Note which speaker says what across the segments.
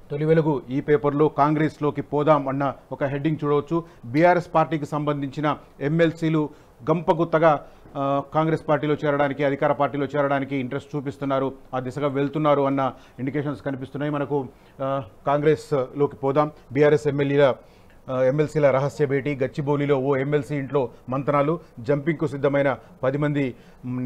Speaker 1: తొలి వెలుగు ఈ పేపర్లో కాంగ్రెస్లోకి పోదాం అన్న ఒక హెడ్డింగ్ చూడవచ్చు. బీఆర్ఎస్ పార్టీకి సంబంధించిన ఎమ్మెల్సీలు గంపగుత్తగా కాంగ్రెస్ పార్టీలో చేరడానికి, అధికార పార్టీలో చేరడానికి ఇంట్రెస్ట్ చూపిస్తున్నారు, ఆ దిశగా వెళ్తున్నారు అన్న ఇండికేషన్స్ కనిపిస్తున్నాయి. మనకు కాంగ్రెస్లోకి పోదాం. బీఆర్ఎస్ ఎమ్మెల్సీల రహస్య భేటీ, గచ్చిబౌలిలో ఓ ఎమ్మెల్సీ ఇంట్లో మంతనాలు, జంపింగ్కు సిద్ధమైన 10 మంది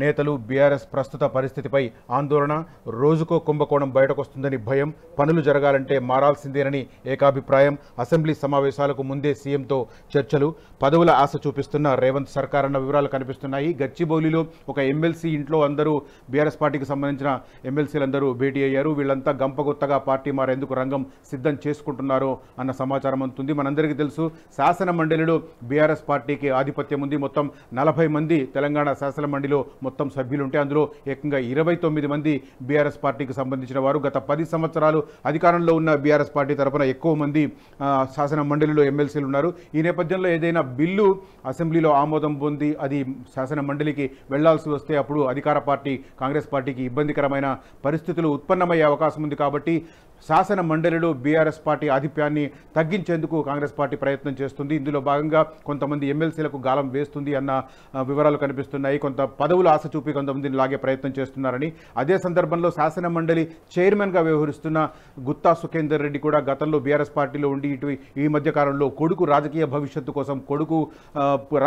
Speaker 1: నేతలు, బీఆర్ఎస్ ప్రస్తుత పరిస్థితిపై ఆందోళన, రోజుకో కుంభకోణం బయటకొస్తుందని భయం, పనులు జరగాలంటే మారాల్సిందేనని ఏకాభిప్రాయం, అసెంబ్లీ సమావేశాలకు ముందే సీఎంతో చర్చలు, పదవుల ఆశ చూపిస్తున్న రేవంత్ సర్కార్ అన్న వివరాలు కనిపిస్తున్నాయి. గచ్చిబౌలిలో ఒక ఎమ్మెల్సీ ఇంట్లో అందరూ బీఆర్ఎస్ పార్టీకి సంబంధించిన ఎమ్మెల్సీలందరూ భేటీ అయ్యారు. వీళ్ళంతా గంపగొత్తగా పార్టీ మారేందుకు రంగం సిద్ధం చేసుకుంటున్నారు అన్న సమాచారం అందుతుంది. మనందరికీ తెలుసు, శాసన మండలిలో బీఆర్ఎస్ పార్టీకి ఆధిపత్యం ఉంది. మొత్తం 40 మంది తెలంగాణ శాసన మండలిలో మొత్తం సభ్యులుంటే అందులో ఏకంగా 29 మంది బీఆర్ఎస్ పార్టీకి సంబంధించిన వారు. గత 10 సంవత్సరాలు అధికారంలో ఉన్న బీఆర్ఎస్ పార్టీ తరఫున ఎక్కువ మంది శాసన మండలిలో ఎమ్మెల్సీలు ఉన్నారు. ఈ నేపథ్యంలో ఏదైనా బిల్లు అసెంబ్లీలో ఆమోదం పొంది అది శాసన మండలికి వెళ్లాల్సి వస్తే అప్పుడు అధికార పార్టీ కాంగ్రెస్ పార్టీకి ఇబ్బందికరమైన పరిస్థితులు ఉత్పన్నమయ్యే అవకాశం ఉంది. కాబట్టి శాసన మండలిలో బీఆర్ఎస్ పార్టీ ఆధిపత్యాన్ని తగ్గించేందుకు కాంగ్రెస్ పార్టీ ప్రయత్నం చేస్తుంది. ఇందులో భాగంగా కొంతమంది ఎమ్మెల్సీలకు గాలం వేస్తుంది అన్న వివరాలు కనిపిస్తున్నాయి. కొంత పదవులు ఆశ చూపి కొంతమందిని లాగే ప్రయత్నం చేస్తున్నారని. అదే సందర్భంలో శాసన మండలి చైర్మన్గా వ్యవహరిస్తున్న గుత్తా సుఖేందర్ రెడ్డి కూడా గతంలో బీఆర్ఎస్ పార్టీలో ఉండి ఈ మధ్య కాలంలో కొడుకు రాజకీయ భవిష్యత్తు కోసం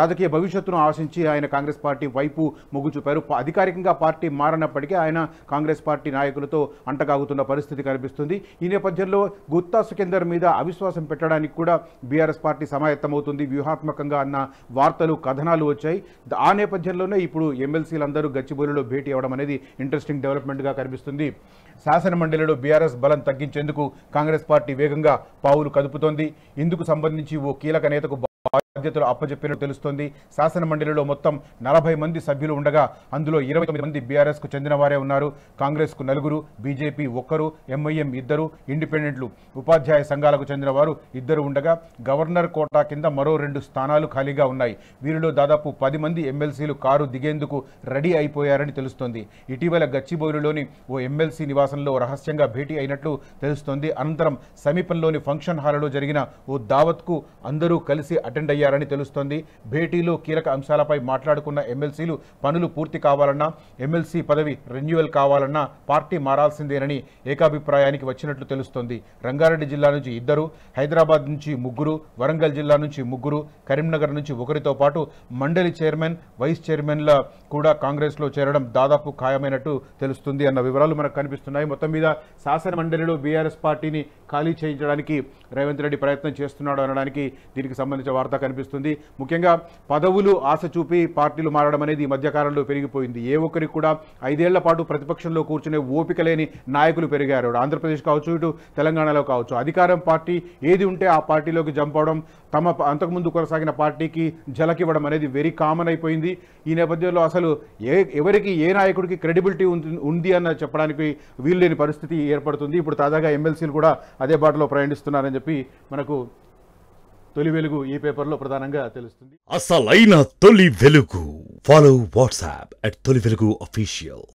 Speaker 1: రాజకీయ భవిష్యత్తును ఆశించి ఆయన కాంగ్రెస్ పార్టీ వైపు మొగ్గు చూపారు. అధికారికంగా పార్టీ మారనప్పటికీ ఆయన కాంగ్రెస్ పార్టీ నాయకులతో అంటగాగుతున్న పరిస్థితి కనిపిస్తుంది. ఈ నేపథ్యంలో గుత్తా సుఖేందర్ మీద అవిశ్వాసం పెట్టడానికి కూడా బీఆర్ఎస్ పార్టీ సమాయత్తమవుతుంది వ్యూహాత్మకంగా అన్న వార్తలు, కథనాలు వచ్చాయి. ఆ నేపథ్యంలోనే ఇప్పుడు ఎమ్మెల్సీలందరూ గచ్చిబౌలిలో భేటీ అవ్వడం అనేది ఇంట్రెస్టింగ్ డెవలప్మెంట్గా కనిపిస్తుంది. శాసన మండలిలో బీఆర్ఎస్ బలం తగ్గించేందుకు కాంగ్రెస్ పార్టీ వేగంగా పావులు కదుపుతోంది. ఇందుకు సంబంధించి ఓ కీలక నేతకు బాధ్యతలు అప్పచెప్పినట్టు తెలుస్తోంది. శాసన మండలిలో మొత్తం 40 మంది సభ్యులు ఉండగా అందులో 29 మంది బీఆర్ఎస్కు చెందిన వారే ఉన్నారు. కాంగ్రెస్కు 4, బీజేపీ 1, ఎంఐఎం 2, ఇండిపెండెంట్లు, ఉపాధ్యాయ సంఘాలకు చెందిన వారు 2 ఉండగా గవర్నర్ కోటా కింద మరో 2 స్థానాలు ఖాళీగా ఉన్నాయి. వీరిలో దాదాపు 10 మంది ఎమ్మెల్సీలు కారు దిగేందుకు రెడీ అయిపోయారని తెలుస్తోంది. ఇటీవల గచ్చిబౌలిలోని ఓ ఎమ్మెల్సీ నివాసంలో రహస్యంగా భేటీ అయినట్లు తెలుస్తోంది. అనంతరం సమీపంలోని ఫంక్షన్ హాల్లో జరిగిన ఓ దావత్కు అందరూ కలిసి అటెండ్ అయ్యారని తెలుస్తోంది. భేటీలో కీలక అంశాలపై మాట్లాడుకున్న ఎమ్మెల్సీలు పనులు పూర్తి కావాలన్నా, ఎమ్మెల్సీ పదవి రెన్యువల్ కావాలన్నా పార్టీ మారాల్సిందేనని ఏకాభిప్రాయానికి వచ్చినట్లు తెలుస్తోంది. రంగారెడ్డి జిల్లా నుంచి 2, హైదరాబాద్ నుంచి 3, వరంగల్ జిల్లా నుంచి 3, కరీంనగర్ నుంచి 1తో పాటు మండలి చైర్మన్, వైస్ చైర్మన్ల కూడా కాంగ్రెస్లో చేరడం దాదాపు ఖాయమైనట్టు తెలుస్తుంది అన్న వివరాలు మనకు కనిపిస్తున్నాయి. మొత్తం మీద శాసన మండలిలో బీఆర్ఎస్ పార్టీని ఖాళీ చేయించడానికి రేవంత్ రెడ్డి ప్రయత్నం చేస్తున్నాడు అనడానికి దీనికి సంబంధించిన వార్త కనిపిస్తుంది. ముఖ్యంగా పదవులు ఆశ చూపి పార్టీలు మారడం అనేది ఈ మధ్యకాలంలో పెరిగిపోయింది. ఏ ఒక్కరికి కూడా 5 ఏళ్ల పాటు ప్రతిపక్షంలో కూర్చునే ఓపిక లేని నాయకులు పెరిగారు. ఆంధ్రప్రదేశ్ కావచ్చు, ఇటు తెలంగాణలో కావచ్చు. అధికారం పార్టీ ఏది ఉంటే ఆ పార్టీలోకి జంప్ అవడం, తమ అంతకుముందు కొనసాగిన పార్టీకి జలకివ్వడం అనేది వెరీ కామన్ అయిపోయింది. ఈ నేపథ్యంలో అసలు ఎవరికి ఏ నాయకుడికి క్రెడిబిలిటీ ఉంది అన్న చెప్పడానికి వీల్లేని పరిస్థితి ఏర్పడుతుంది. ఇప్పుడు తాజాగా ఎమ్మెల్సీలు కూడా అదే బాటలో ప్రయాణిస్తున్నారని చెప్పి మనకు తొలి వెలుగు ఈ పేపర్లో ప్రధానంగా తెలుస్తుంది.
Speaker 2: అసలైన తొలి వెలుగు. ఫాలో వాట్సాప్ @తొలి వెలుగు అఫీషియల్.